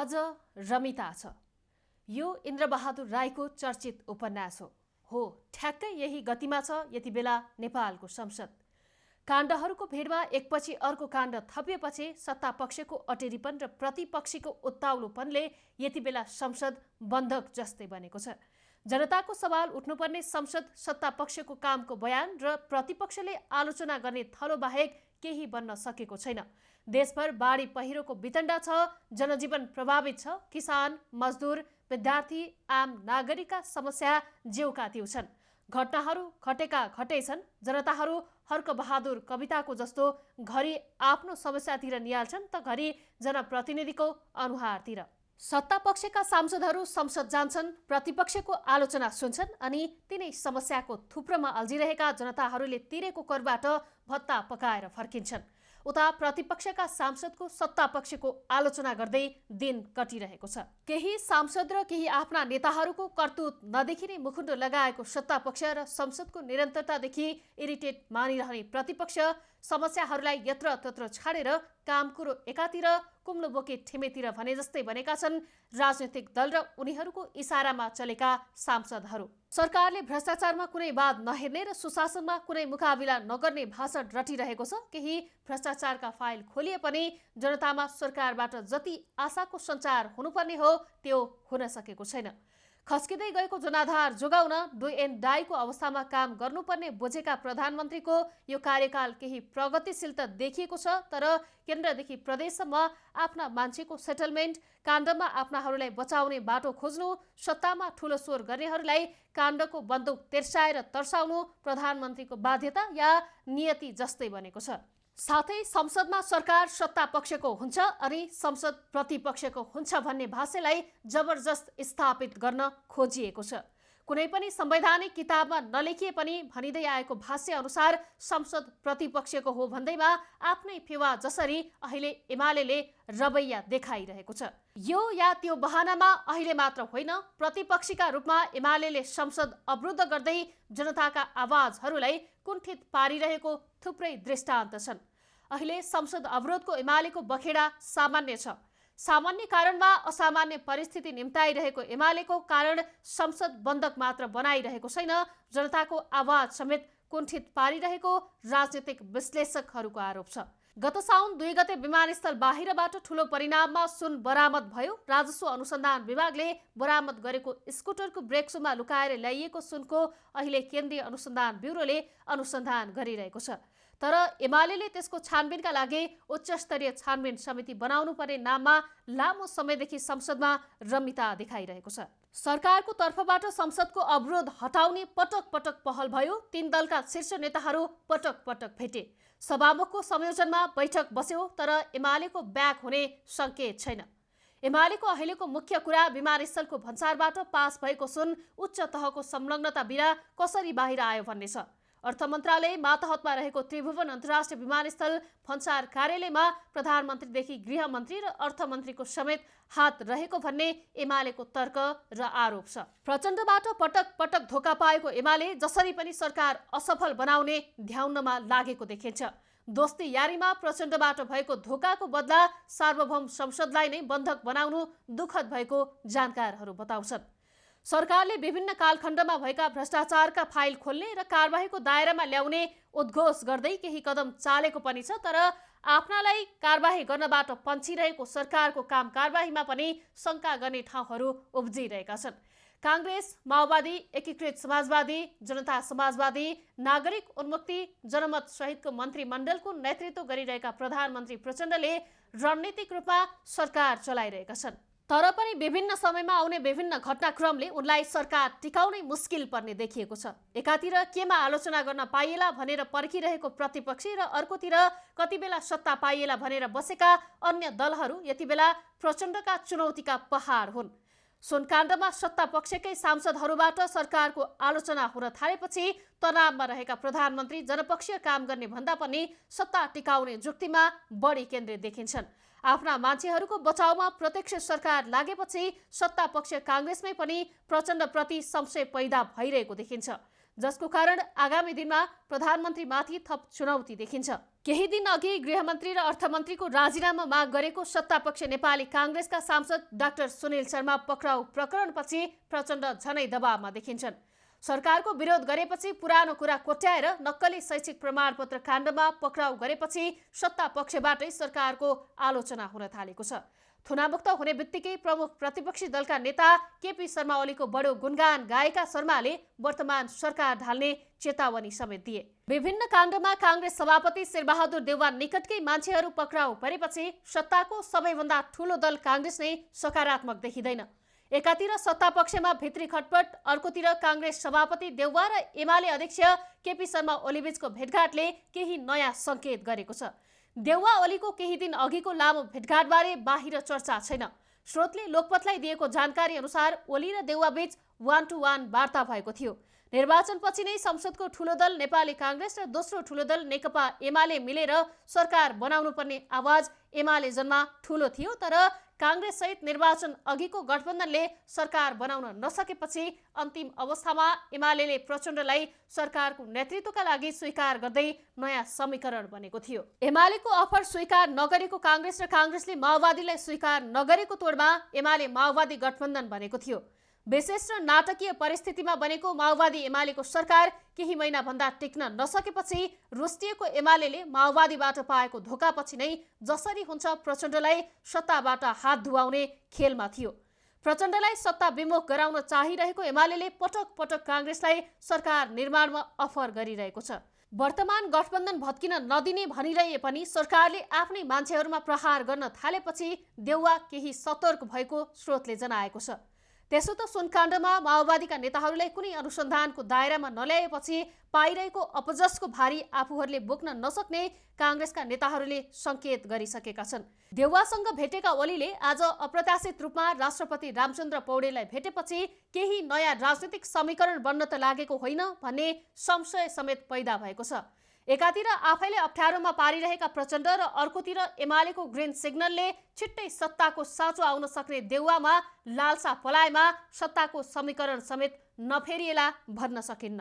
आज रमिता छ। यो इन्द्रबहादुर राईको चर्चित उपन्यास हो। ठ्याक्कै यही गतिमा छ यति बेला नेपालको संसद। काण्डहरूको भिडमा एकपछि अर्को काण्ड थपिएपछि सत्तापक्षको अटेरीपन र प्रतिपक्षीको उत्ताउलोपनले यति बेला संसद बन्धक जस्तै बनेको छ। जनताको सवाल उठ्नुपर्ने संसद सत्तापक्षको कामको बयान र प्रतिपक्षले आलोचना गर्ने थलो बाहेक केही बन्न सकेको छैन। देशभर बाढी पहिरोको वितण्डा छ, जनजीवन प्रभावित छ, किसान, मजदुर, विद्यार्थी, आम नागरिकका समस्या ज्यूका त्यो छन्। घटनाहरू घटेका घटै छन्। जनताहरू हर्कबहादुर कविताको जस्तो घरि आफ्नो समस्यातिर निहाल्छन् त घरि जनप्रतिनिधिको अनुहारतिर। सत्तापक्षका सांसदहरू संसद जान्छन्, प्रतिपक्षको आलोचना सुन्छन् अनि तिनै समस्याको थुप्रोमा अल्झिरहेका जनताहरूले तिरेको करबाट भत्ता पकाएर फर्किन्छन्। उता प्रतिपक्षका सांसदको सत्तापक्षको आलोचना गर्दै दिन कटिरहेको छ। केही सांसद र केही आफ्ना नेताहरूको करतुत नदेखिने मुखुन्डो लगाएको सत्तापक्ष र संसदको निरन्तरतादेखि इरिटेट मानिरहने प्रतिपक्ष समस्याहरूलाई यत्रतत्र छाडेर काम कुरो एकातिर, कुम्लो बोके ठेमेतिर भने जस्तै बनेका छन् राजनैतिक दल र उनीहरूको इसारामा चलेका सांसदहरू। सरकारले भ्रष्टाचारमा कुनै बाध नहेर्ने र सुशासनमा कुनै मुकाबिला नगर्ने भाषण रटिरहेको छ। केही भ्रष्टाचारका फाइल खोलिए पनि जनतामा सरकारबाट जति आशाको सञ्चार हुनुपर्ने हो त्यो हुन सकेको छैन। खस्किँदै गएको जनाधार जोगाउन डु एन्ड डाईको अवस्थामा काम गर्नुपर्ने बुझेका प्रधानमन्त्रीको यो कार्यकाल केही प्रगतिशील त देखिएको छ, तर केन्द्रदेखि प्रदेशसम्म आफ्ना मान्छेको सेटलमेन्ट, काण्डमा आफ्नाहरूलाई बचाउने बाटो खोज्नु, सत्तामा ठुलो स्वर गर्नेहरूलाई काण्डको बन्दुक तेर्साएर तर्साउनु प्रधानमन्त्रीको बाध्यता या नियति जस्तै बनेको छ। साथै संसदमा सरकार सत्तापक्षको हुन्छ अनि संसद प्रतिपक्षको हुन्छ भन्ने भाष्यलाई जबरजस्त स्थापित गर्न खोजिएको छ। कुनै पनि संवैधानिक किताबमा नलेखिए पनि भनिँदै आएको भाष्य अनुसार संसद प्रतिपक्षको हो भन्दैमा आफ्नै फेवा जसरी अहिले एमाले रवैया देखाइरहेको छ। यो या त्यो बहानामा अहिले मात्र होइन, प्रतिपक्षीका रूपमा एमाले संसद अवरुद्ध गर्दै जनताका आवाजहरूलाई कुण्ठित पारिरहेको थुप्रै दृष्टान्त छन्। अहिले संसद अवरोधको एमालेको बखेडा सामान्य छ। सामान्य कारणमा असामान्य परिस्थिति निम्ताइरहेको एमालेको कारण संसद बन्धक मात्र बनाइरहेको छैन, जनताको आवाज समेत कुण्ठित पारिरहेको राजनीतिक विश्लेषकहरूको आरोप छ। गत साउन 2 गते विमानस्थल बाहिरबाट ठूलो परिणाममा सुन बरामद भयो। राजस्व अनुसन्धान विभागले बरामद गरेको स्कुटरको ब्रेक सुमा लुकाएर ल्याइएको सुनको अहिले केन्द्रीय अनुसन्धान ब्युरोले अनुसन्धान गरिरहेको छ। तर एमाले त्यसको छानबिनका लागि उच्चस्तरीय छानबिन समिति बनाउनु पर्ने नाममा लामो समयदेखि संसदमा रमिता देखाइरहेको छ। सरकारको तर्फबाट संसदको अवरोध हटाउने पटक पटक पहल भयो। 3 दलका शीर्ष नेताहरू पटक पटक भेटे। सभामुखको संयोजनमा बैठक बस्यो, तर एमालेको ब्याक हुने सङ्केत छैन। एमालेको अहिलेको मुख्य कुरा विमानस्थलको भन्सारबाट पास भएको सुन उच्च तहको संलग्नता बिना कसरी बाहिर आयो भन्ने छ। अर्थ मन्त्रालय मातहतमा रहेको त्रिभुवन अन्तर्राष्ट्रिय विमानस्थल भन्सार कार्यालयमा प्रधानमन्त्रीदेखि गृहमन्त्री र अर्थमन्त्रीको समेत हात रहेको भन्ने एमालेको तर्क र आरोप छ। प्रचण्डबाट पटक पटक धोका पाएको एमाले जसरी पनि सरकार असफल बनाउने ध्याउनमा लागेको देखिन्छ। दोस्ती यारीमा प्रचण्डबाट भएको धोकाको बदला सार्वभौम संसदलाई नै बन्धक बनाउनु दुःखद भएको जानकारहरू बताउँछन्। सरकारले विभिन्न कालखण्डमा भएका भ्रष्टाचारका फाइल खोल्ने र कारबाहीको दायरामा ल्याउने उद्घोष गर्दै केही कदम चालेको पनि छ, तर आफ्नालाई कारबाही गर्नबाट पन्छिरहेको सरकारको काम कारबाहीमा पनि शङ्का गर्ने ठाउँहरू उब्जिरहेका छन्। काङ्ग्रेस, माओवादी, एकीकृत समाजवादी, जनता समाजवादी, नागरिक उन्मुक्ति, जनमत सहितको मन्त्रीमण्डलको नेतृत्व गरिरहेका प्रधानमन्त्री प्रचण्डले रणनीतिक रूपमा सरकार चलाइरहेका छन्। तर पनि विभिन्न समयमा आउने विभिन्न घटनाक्रमले उनलाई सरकार टिकाउनै मुस्किल पर्ने देखिएको छ। एकातिर केमा आलोचना गर्न पाइएला भनेर पर्खिरहेको प्रतिपक्षी र अर्कोतिर कति बेला सत्ता पाइएला भनेर बसेका अन्य दलहरू यति बेला प्रचण्डका चुनौतीका पहाड हुन्। सुनकाण्डमा सत्तापक्षकै सांसदहरूबाट सरकारको आलोचना हुन थालेपछि तनावमा रहेका प्रधानमन्त्री जनपक्षीय काम गर्ने भन्दा पनि सत्ता टिकाउने जुक्तिमा बढी केन्द्रित देखिन्छन्। आफ्ना मान्छेहरूको बचाउमा प्रत्यक्ष सरकार लागेपछि सत्तापक्ष काङ्ग्रेसमै पनि प्रचण्डप्रति संशय पैदा भइरहेको देखिन्छ। जसको कारण आगामी दिनमा प्रधानमन्त्रीमाथि थप चुनौती देखिन्छ। केही दिन अघि गृहमन्त्री र अर्थमन्त्रीको राजीनामा माग गरेको सत्तापक्ष नेपाली काङ्ग्रेसका सांसद डाक्टर सुनिल शर्मा पक्राउ प्रकरणपछि प्रचण्ड झनै दबावमा देखिन्छन्। सरकारको विरोध गरेपछि पुरानो कुरा कोट्याएर नक्कली शैक्षिक प्रमाणपत्र काण्डमा पक्राउ गरेपछि सत्तापक्षबाटै सरकारको आलोचना हुन थालेको छ। थुनामुक्त हुने बित्तिकै प्रमुख प्रतिपक्षी दलका नेता केपी शर्मा ओलीको बडो गुणगान गाएका शर्माले वर्तमान सरकार ढाल्ने चेतावनी समेत दिए। विभिन्न काण्डमा काङ्ग्रेस सभापति शेरबहादुर देउवा निकटकै मान्छेहरू पक्राउ परेपछि सत्ताको सबैभन्दा ठूलो दल काङ्ग्रेस नै सकारात्मक देखिँदैन। एकातिर सत्तापक्षमा भित्री खटपट, अर्कोतिर काङ्ग्रेस सभापति देउवा र एमाले अध्यक्ष केपी शर्मा ओलीबीचको भेटघाटले केही नयाँ सङ्केत गरेको छ। देउवा ओलीको केही दिन अघिको लामो भेटघाटबारे बाहिर चर्चा छैन। स्रोतले लोकपथलाई दिएको जानकारी अनुसार ओली र देउवा बीच 1-to-1 वार्ता भएको थियो। निर्वाचनपछि नै संसदको ठूलो दल नेपाली काङ्ग्रेस र दोस्रो ठूलो दल नेकपा एमाले मिलेर सरकार बनाउनु पर्ने आवाज एमाले जनमा ठूलो थियो, तर काङ्ग्रेस सहित निर्वाचन अघिको गठबन्धनले सरकार बनाउन नसकेपछि अन्तिम अवस्थामा एमाले प्रचण्डलाई सरकारको नेतृत्वका लागि स्वीकार गर्दै नयाँ समीकरण बनेको थियो। एमालेको अफर स्वीकार नगरेको काङ्ग्रेस र काङ्ग्रेसले माओवादीलाई स्वीकार नगरेको तोडमा एमाले माओवादी गठबन्धन बनेको थियो। विशेष र नाटकीय परिस्थितिमा बनेको माओवादी एमालेको सरकार केही महिनाभन्दा टिक्न नसकेपछि रुष्टिएको एमाले माओवादीबाट पाएको धोकापछि नै जसरी हुन्छ प्रचण्डलाई सत्ताबाट हात धुवाउने खेलमा थियो। प्रचण्डलाई सत्ता विमुख गराउन चाहिरहेको एमाले पटक पटक काङ्ग्रेसलाई सरकार निर्माणमा अफर गरिरहेको छ। वर्तमान गठबन्धन भत्किन नदिने भनिरहे पनि सरकारले आफ्नै मान्छेहरूमा प्रहार गर्न थालेपछि देउवा केही सतर्क भएको स्रोतले जनाएको छ। त्यसो त सुनकाण्डमा माओवादीका नेताहरूलाई कुनै अनुसन्धानको दायरामा नल्याएपछि पाइरहेको अपजसको भारी आफूहरूले बोक्न नसक्ने काङ्ग्रेसका नेताहरूले सङ्केत गरिसकेका छन्। देउवासँग भेटेका ओलीले आज अप्रत्याशित रूपमा राष्ट्रपति रामचन्द्र पौडेललाई भेटेपछि केही नयाँ राजनीतिक समीकरण बन्न त लागेको होइन भन्ने संशय समेत पैदा भएको छ। एकातिर आफैले अप्ठ्यारोमा पारिरहेका प्रचण्ड र अर्कोतिर एमालेको ग्रिन सिग्नलले छिट्टै सत्ताको साँचो आउन सक्ने देउवामा लालसा पलाएमा सत्ताको समीकरण समेत नफेरिएला भन्न सकिन्न।